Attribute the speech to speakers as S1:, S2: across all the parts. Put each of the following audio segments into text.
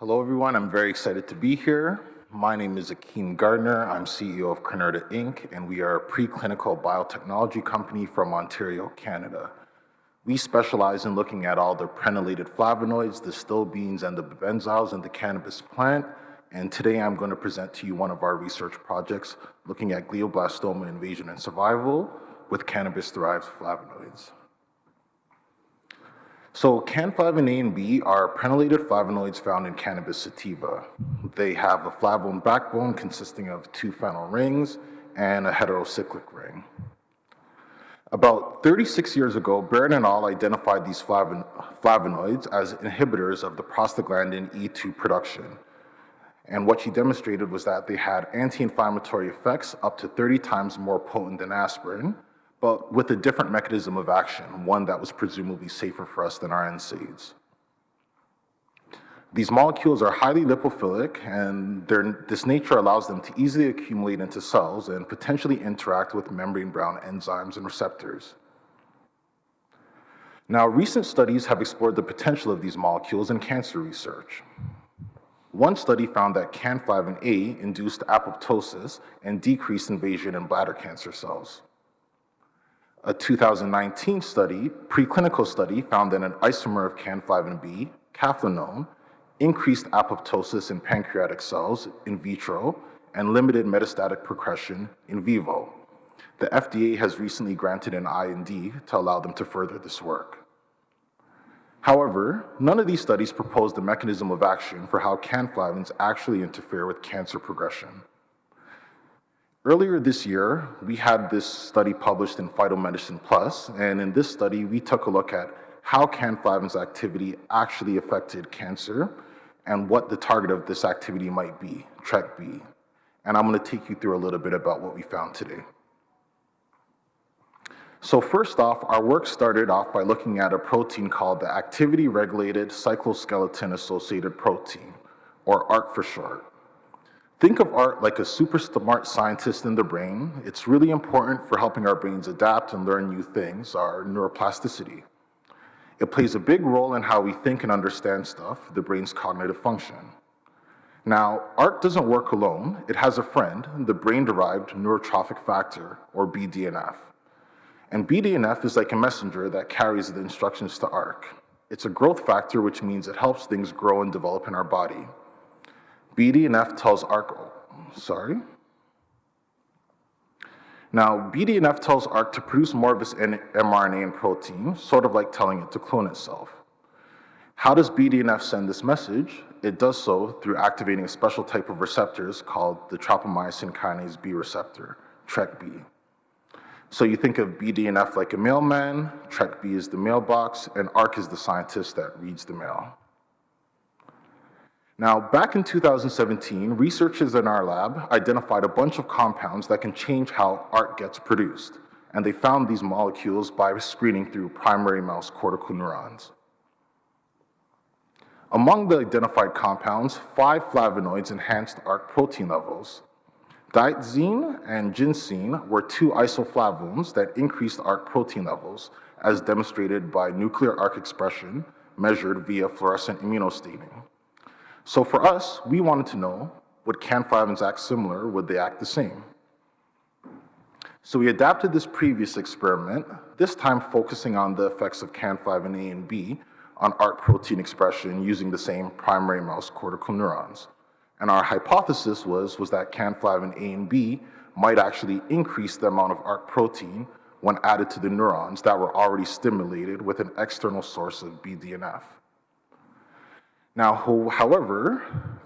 S1: Hello, everyone. I'm very excited to be here. My name is Akeem Gardner. I'm CEO of Cannabis Inc., and we are a preclinical biotechnology company from Ontario, Canada. We specialize in looking at all the prenylated flavonoids, the stilbenes, and the benzoyls in the cannabis plant. And today I'm going to present to you one of our research projects looking at glioblastoma invasion and survival with cannabis-derived flavonoids. So Cannflavin A and B are prenylated flavonoids found in cannabis sativa. They have a flavone backbone consisting of two phenyl rings and a heterocyclic ring. About 36 years ago, Barron et al. Identified these flavonoids as inhibitors of the prostaglandin E2 production. And what she demonstrated was that they had anti-inflammatory effects up to 30 times more potent than aspirin, but with a different mechanism of action, one that was presumably safer for us than our NSAIDs. These molecules are highly lipophilic, and this nature allows them to easily accumulate into cells and potentially interact with membrane-bound enzymes and receptors. Now, recent studies have explored the potential of these molecules in cancer research. One study found that Cannflavin A induced apoptosis and decreased invasion in bladder cancer cells. A 2019 preclinical study, found that an isomer of Cannflavin B, caflinone, increased apoptosis in pancreatic cells in vitro and limited metastatic progression in vivo. The FDA has recently granted an IND to allow them to further this work. However, none of these studies proposed a mechanism of action for how Cannflavins actually interfere with cancer progression. Earlier this year, we had this study published in Phytomedicine Plus, and in this study, we took a look at how Cannflavin's activity actually affected cancer and what the target of this activity might be, TrkB. And I'm going to take you through a little bit about what we found today. So first off, our work started off by looking at a protein called the activity-regulated cycloskeleton-associated protein, or ARC for short. Think of ARC like a super smart scientist in the brain. It's really important for helping our brains adapt and learn new things, our neuroplasticity. It plays a big role in how we think and understand stuff, the brain's cognitive function. Now, ARC doesn't work alone. It has a friend, the brain-derived neurotrophic factor, or BDNF. And BDNF is like a messenger that carries the instructions to ARC. It's a growth factor, which means it helps things grow and develop in our body. BDNF tells ARC to produce more of its mRNA and protein, sort of like telling it to clone itself. How does BDNF send this message? It does so through activating a special type of receptors called the tropomyosin kinase B receptor, TrkB. So you think of BDNF like a mailman, TrkB is the mailbox, and ARC is the scientist that reads the mail. Now, back in 2017, researchers in our lab identified a bunch of compounds that can change how ARC gets produced, and they found these molecules by screening through primary mouse cortical neurons. Among the identified compounds, 5 flavonoids enhanced ARC protein levels. Diethzine and ginseng were 2 isoflavones that increased ARC protein levels, as demonstrated by nuclear ARC expression measured via fluorescent immunostaining. So for us, we wanted to know, would Cannflavins act similar, would they act the same? So we adapted this previous experiment, this time focusing on the effects of Cannflavin A and B on ARC protein expression using the same primary mouse cortical neurons. And our hypothesis was that Cannflavin A and B might actually increase the amount of ARC protein when added to the neurons that were already stimulated with an external source of BDNF. Now, however,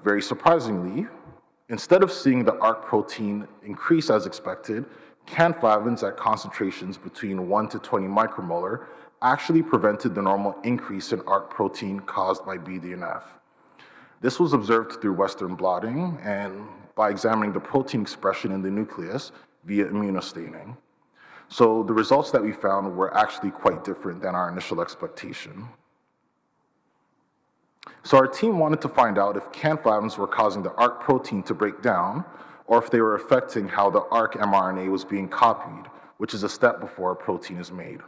S1: very surprisingly, instead of seeing the ARC protein increase as expected, Cannflavins at concentrations between 1 to 20 micromolar actually prevented the normal increase in ARC protein caused by BDNF. This was observed through Western blotting and by examining the protein expression in the nucleus via immunostaining. So the results that we found were actually quite different than our initial expectation. So our team wanted to find out if Cannflavins were causing the ARC protein to break down, or if they were affecting how the ARC mRNA was being copied, which is a step before a protein is made.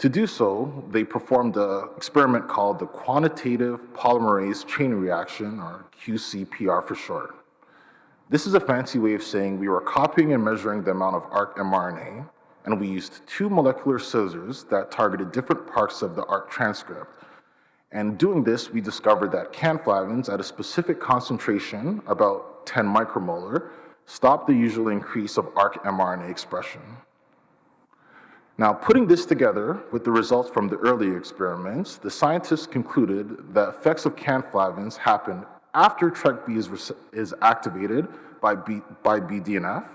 S1: To do so, they performed an experiment called the quantitative polymerase chain reaction, or QCPR for short. This is a fancy way of saying we were copying and measuring the amount of ARC mRNA, and we used two molecular scissors that targeted different parts of the ARC transcript. And doing this, we discovered that Cannflavins at a specific concentration, about 10 micromolar, stopped the usual increase of ARC mRNA expression. Now, putting this together with the results from the earlier experiments, the scientists concluded that effects of Cannflavins happen after TrkB is activated by BDNF,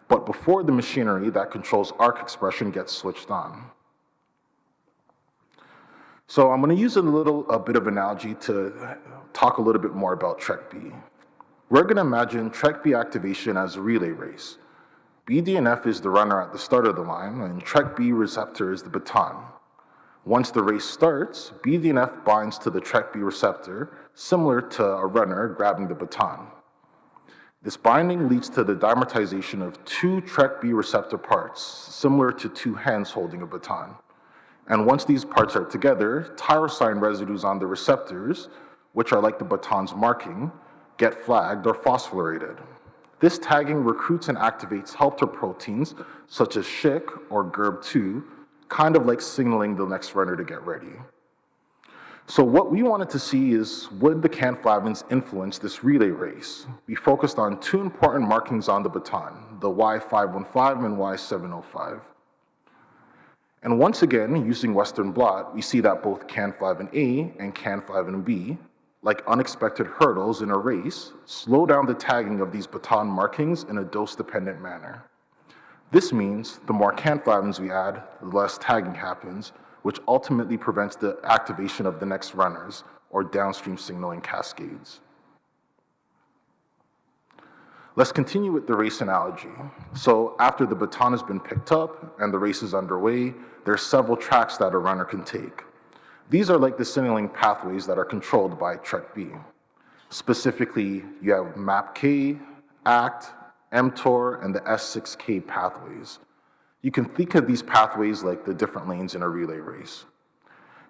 S1: but before the machinery that controls ARC expression gets switched on. So I'm going to use a bit of analogy to talk a little bit more about TrkB. We're going to imagine TrkB activation as a relay race. BDNF is the runner at the start of the line, and TrkB receptor is the baton. Once the race starts, BDNF binds to the TrkB receptor, similar to a runner grabbing the baton. This binding leads to the dimerization of two TrkB receptor parts, similar to two hands holding a baton. And once these parts are together, tyrosine residues on the receptors, which are like the baton's marking, get flagged or phosphorylated. This tagging recruits and activates helper proteins such as SHIC or GERB2, kind of like signaling the next runner to get ready. So what we wanted to see is, would the Cannflavins influence this relay race? We focused on two important markings on the baton, the Y515 and Y705. And once again, using Western blot, we see that both Cannflavin A and Cannflavin B, like unexpected hurdles in a race, slow down the tagging of these baton markings in a dose-dependent manner. This means the more Cannflavins we add, the less tagging happens, which ultimately prevents the activation of the next runners, or downstream signaling cascades. Let's continue with the race analogy. So after the baton has been picked up and the race is underway, there are several tracks that a runner can take. These are like the signaling pathways that are controlled by TrkB. Specifically, you have MAPK, ACT, mTOR, and the S6K pathways. You can think of these pathways like the different lanes in a relay race.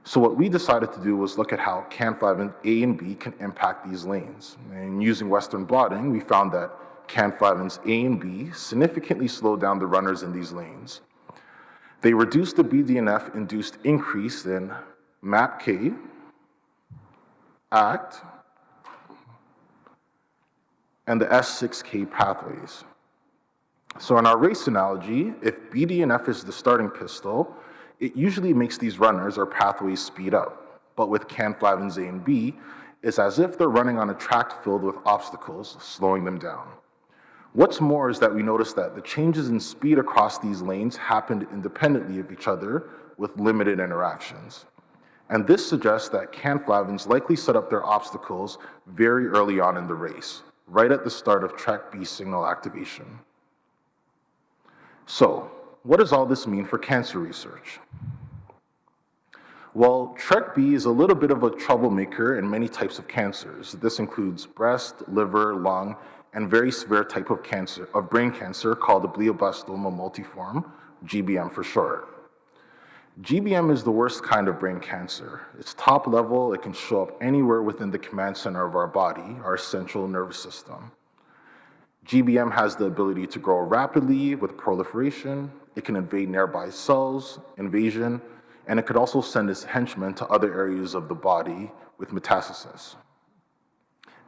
S1: So what we decided to do was look at how Cannflavin A and B can impact these lanes. And using Western blotting, we found that Cannflavins A and B significantly slow down the runners in these lanes. They reduce the BDNF-induced increase in MAPK, ACT, and the S6K pathways. So in our race analogy, if BDNF is the starting pistol, it usually makes these runners or pathways speed up. But with Cannflavins A and B, it's as if they're running on a track filled with obstacles, slowing them down. What's more is that we noticed that the changes in speed across these lanes happened independently of each other with limited interactions. And this suggests that Cannflavins likely set up their obstacles very early on in the race, right at the start of TrkB signal activation. So, what does all this mean for cancer research? Well, TrkB is a little bit of a troublemaker in many types of cancers. This includes breast, liver, lung, and very severe type of cancer, of brain cancer called the glioblastoma multiforme, GBM for short. GBM is the worst kind of brain cancer. It's top level, it can show up anywhere within the command center of our body, our central nervous system. GBM has the ability to grow rapidly with proliferation, it can invade nearby cells, invasion, and it could also send its henchmen to other areas of the body with metastasis.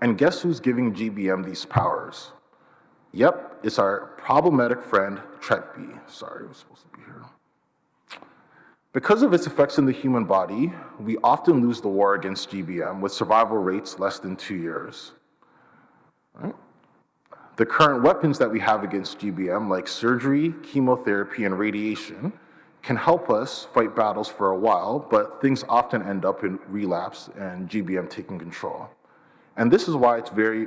S1: And guess who's giving GBM these powers? Yep, it's our problematic friend, TrkB. Sorry, it was supposed to be here. Because of its effects in the human body, we often lose the war against GBM with survival rates less than 2 years. Right? The current weapons that we have against GBM, like surgery, chemotherapy, and radiation, can help us fight battles for a while, but things often end up in relapse and GBM taking control. And this is why it's very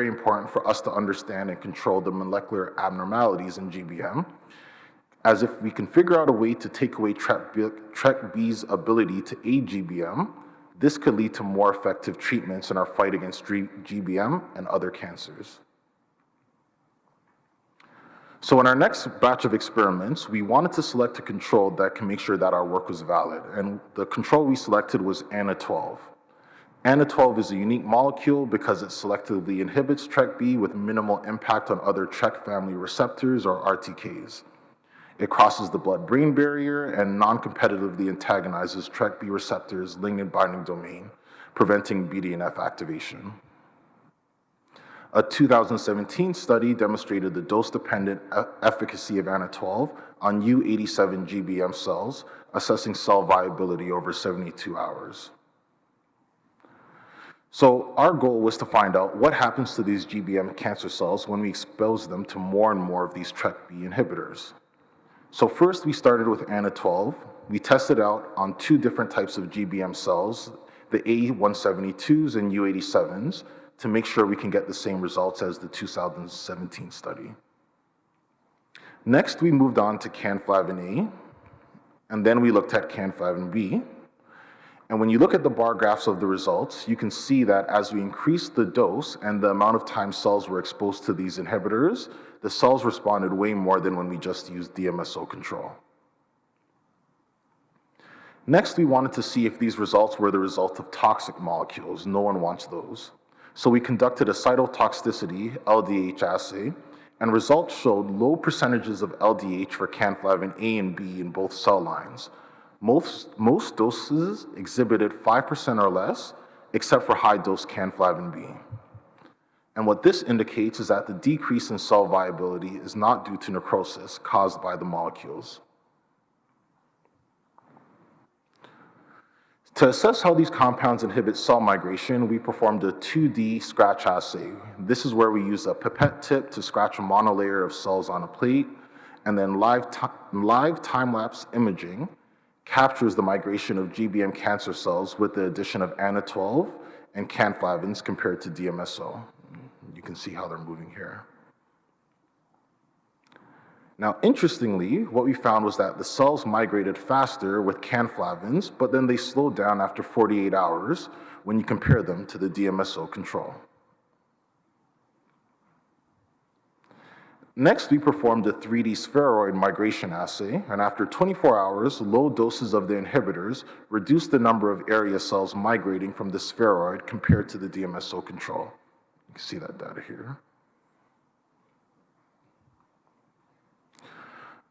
S1: important for us to understand and control the molecular abnormalities in GBM, as if we can figure out a way to take away TrkB's ability to aid GBM, this could lead to more effective treatments in our fight against GBM and other cancers. So in our next batch of experiments, we wanted to select a control that can make sure that our work was valid. And the control we selected was ANA12. ANA12 is a unique molecule because it selectively inhibits TrkB with minimal impact on other Trk family receptors, or RTKs. It crosses the blood-brain barrier and non-competitively antagonizes TrkB receptors' ligand binding domain, preventing BDNF activation. A 2017 study demonstrated the dose-dependent efficacy of ANA12 on U87 GBM cells, assessing cell viability over 72 hours. So our goal was to find out what happens to these GBM cancer cells when we expose them to more and more of these TrkB inhibitors. So first we started with ANA12. We tested out on 2 different types of GBM cells, the A172s and U87s, to make sure we can get the same results as the 2017 study. Next, we moved on to Cannflavin A, and then we looked at Cannflavin B. And when you look at the bar graphs of the results, you can see that as we increased the dose and the amount of time cells were exposed to these inhibitors, the cells responded way more than when we just used DMSO control. Next, we wanted to see if these results were the result of toxic molecules. No one wants those. So we conducted a cytotoxicity LDH assay, and results showed low percentages of LDH for Cannflavin A and B in both cell lines. Most doses exhibited 5% or less, except for high-dose Cannflavin B. And what this indicates is that the decrease in cell viability is not due to necrosis caused by the molecules. To assess how these compounds inhibit cell migration, we performed a 2D scratch assay. This is where we use a pipette tip to scratch a monolayer of cells on a plate, and then live time-lapse imaging captures the migration of GBM cancer cells with the addition of ANA12 and Cannflavins compared to DMSO. You can see how they're moving here. Now, interestingly, what we found was that the cells migrated faster with Cannflavins, but then they slowed down after 48 hours when you compare them to the DMSO control. Next, we performed a 3D spheroid migration assay, and after 24 hours, low doses of the inhibitors reduced the number of area cells migrating from the spheroid compared to the DMSO control. You can see that data here.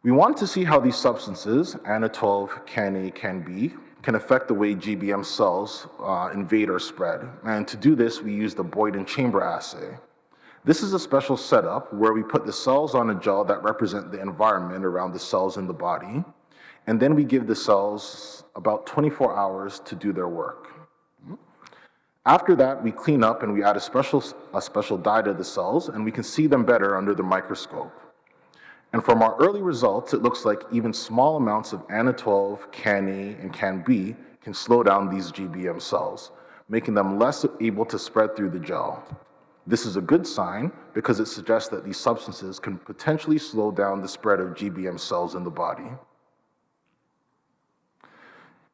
S1: We want to see how these substances, ANA12, CannA, CannB, can affect the way GBM cells invade or spread. And to do this, we used the Boyden chamber assay. This is a special setup where we put the cells on a gel that represent the environment around the cells in the body, and then we give the cells about 24 hours to do their work. After that, we clean up and we add a special dye to the cells, and we can see them better under the microscope. And from our early results, it looks like even small amounts of ANA12, CannA, and CannB can slow down these GBM cells, making them less able to spread through the gel. This is a good sign because it suggests that these substances can potentially slow down the spread of GBM cells in the body.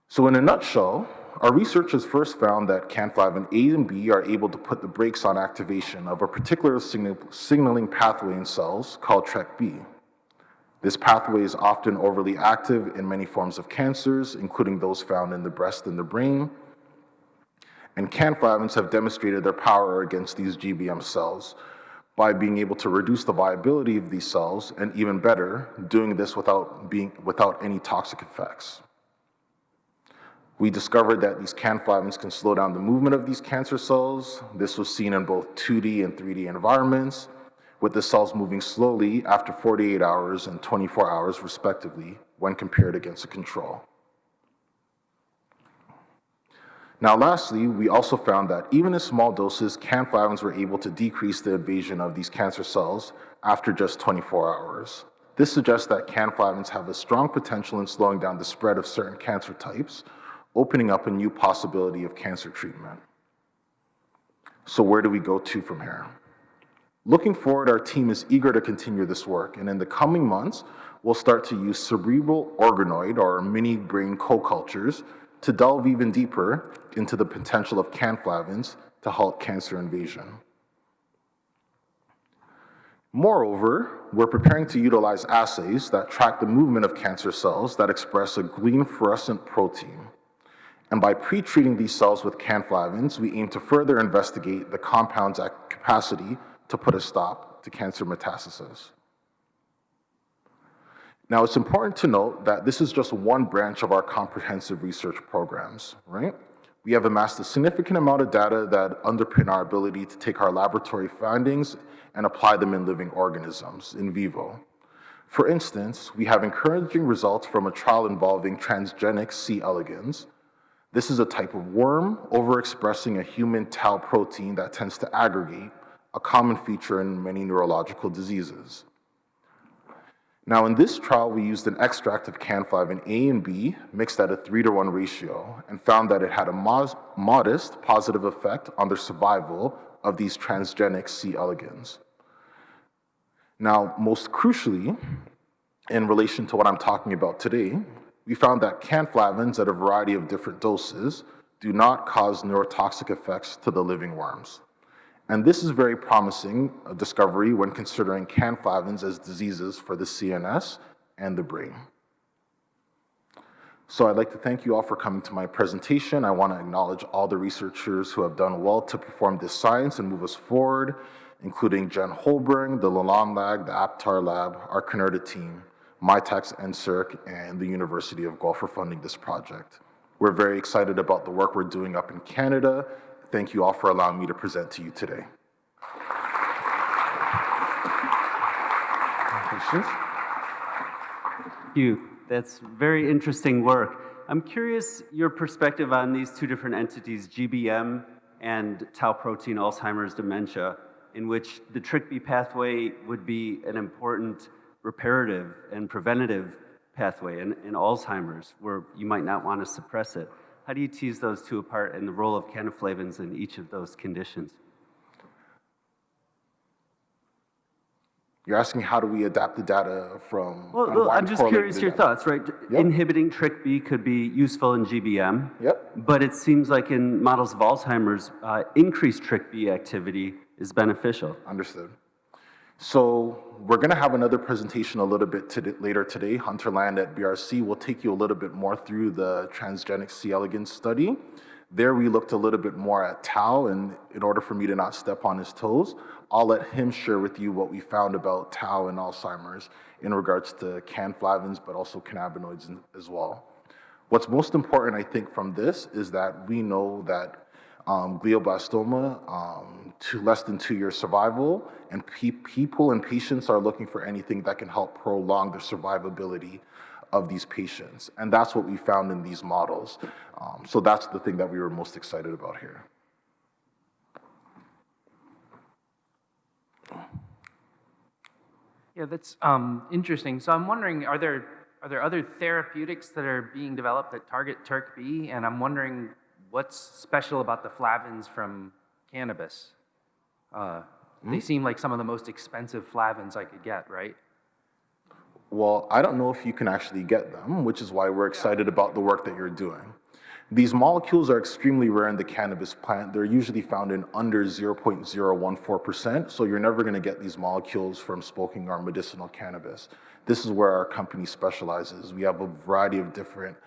S1: So in a nutshell, our researchers first found that Cannflavin A and B are able to put the brakes on activation of a particular signaling pathway in cells called TrkB. This pathway is often overly active in many forms of cancers, including those found in the breast and the brain. And Cannflavins have demonstrated their power against these GBM cells by being able to reduce the viability of these cells, and even better, doing this without any toxic effects. We discovered that these Cannflavins can slow down the movement of these cancer cells. This was seen in both 2D and 3D environments, with the cells moving slowly after 48 hours and 24 hours respectively when compared against a control. Now lastly, we also found that even in small doses, Cannflavins were able to decrease the invasion of these cancer cells after just 24 hours. This suggests that Cannflavins have a strong potential in slowing down the spread of certain cancer types, opening up a new possibility of cancer treatment. So where do we go to from here? Looking forward, our team is eager to continue this work, and in the coming months, we'll start to use cerebral organoid or mini brain co-cultures to delve even deeper into the potential of Cannflavins to halt cancer invasion. Moreover, we're preparing to utilize assays that track the movement of cancer cells that express a green fluorescent protein. And by pre-treating these cells with Cannflavins, we aim to further investigate the compound's capacity to put a stop to cancer metastasis. Now, it's important to note that this is just one branch of our comprehensive research programs, right? We have amassed a significant amount of data that underpin our ability to take our laboratory findings and apply them in living organisms in vivo. For instance, we have encouraging results from a trial involving transgenic C. elegans. This is a type of worm overexpressing a human tau protein that tends to aggregate, a common feature in many neurological diseases. Now, in this trial, we used an extract of Cannflavin A and B mixed at a 3:1 ratio and found that it had a modest positive effect on the survival of these transgenic C. elegans. Now, most crucially, in relation to what I'm talking about today, we found that Cannflavins at a variety of different doses do not cause neurotoxic effects to the living worms. And this is very promising a discovery when considering Cannflavins as diseases for the CNS and the brain. So I'd like to thank you all for coming to my presentation. I want to acknowledge all the researchers who have done well to perform this science and move us forward, including Jen Holberg, the Lalonde Lab, the Aptar Lab, our Canada team, MyTax and CERC, and the University of Guelph for funding this project. We're very excited about the work we're doing up in Canada. Thank you all for allowing me to present to you today. Questions?
S2: Thank you. That's very interesting work. I'm curious your perspective on these two different entities, GBM and tau protein Alzheimer's dementia, in which the TrkB pathway would be an important reparative and preventative pathway in Alzheimer's, where you might not want to suppress it. How do you tease those two apart and the role of Cannflavins in each of those conditions?
S1: You're asking how do we adapt the data from...
S2: Well, I'm just curious your thoughts, right?
S1: Yep.
S2: Inhibiting TrkB could be useful in GBM,
S1: Yep.
S2: but it seems like in models of Alzheimer's, increased TrkB activity is beneficial.
S1: Understood. So we're going to have another presentation a little bit later today. Hunter Land at BRC will take you a little bit more through the transgenic C. elegans study. There we looked a little bit more at tau, and in order for me to not step on his toes, I'll let him share with you what we found about tau and Alzheimer's in regards to Cannflavins, but also cannabinoids as well. What's most important, I think, from this is that we know that glioblastoma to less than 2-year survival, and people and patients are looking for anything that can help prolong the survivability of these patients. And that's what we found in these models. So that's the thing that we were most excited about here.
S3: Yeah, that's interesting. So I'm wondering, are there other therapeutics that are being developed that target TrkB? And I'm wondering what's special about the flavins from cannabis? They seem like some of the most expensive flavins I could get, right?
S1: Well, I don't know if you can actually get them, which is why we're excited about the work that you're doing. These molecules are extremely rare in the cannabis plant. They're usually found in under 0.014%, so you're never going to get these molecules from smoking or medicinal cannabis. This is where our company specializes. We have a variety of different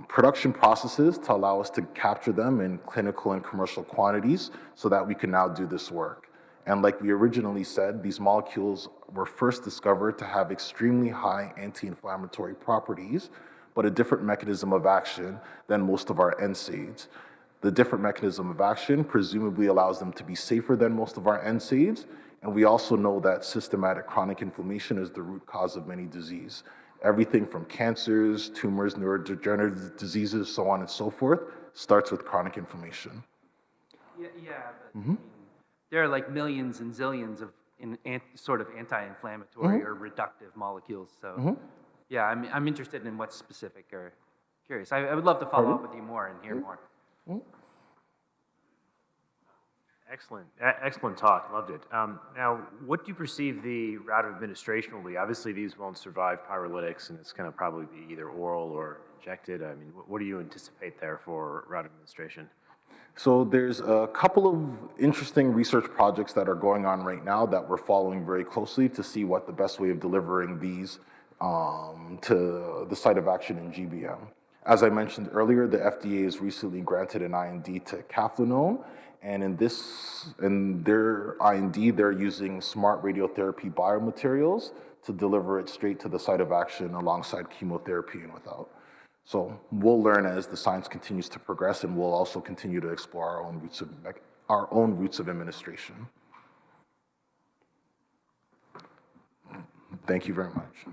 S1: production processes to allow us to capture them in clinical and commercial quantities so that we can now do this work. And like we originally said, these molecules were first discovered to have extremely high anti-inflammatory properties, but a different mechanism of action than most of our NSAIDs. The different mechanism of action presumably allows them to be safer than most of our NSAIDs, and we also know that systematic chronic inflammation is the root cause of many disease. Everything from cancers, tumors, neurodegenerative diseases, so on and so forth, starts with chronic inflammation.
S3: Yeah, but I mean, there are like millions and zillions of sort of anti-inflammatory or reductive molecules. So yeah, I'm interested in what's specific or curious. I would love to follow up with you more and hear more.
S4: Excellent talk, loved it. Now, what do you perceive the route of administration will be? Obviously, these won't survive pyrolytics, and it's going to probably be either oral or injected. I mean, what do you anticipate there for route of administration?
S1: So there's a couple of interesting research projects that are going on right now that we're following very closely to see what the best way of delivering these to the site of action in GBM. As I mentioned earlier, the FDA has recently granted an IND to Cannflavin, and in their IND, they're using smart radiotherapy biomaterials to deliver it straight to the site of action alongside chemotherapy and without. So we'll learn as the science continues to progress, and we'll also continue to explore our own routes of administration. Thank you very much.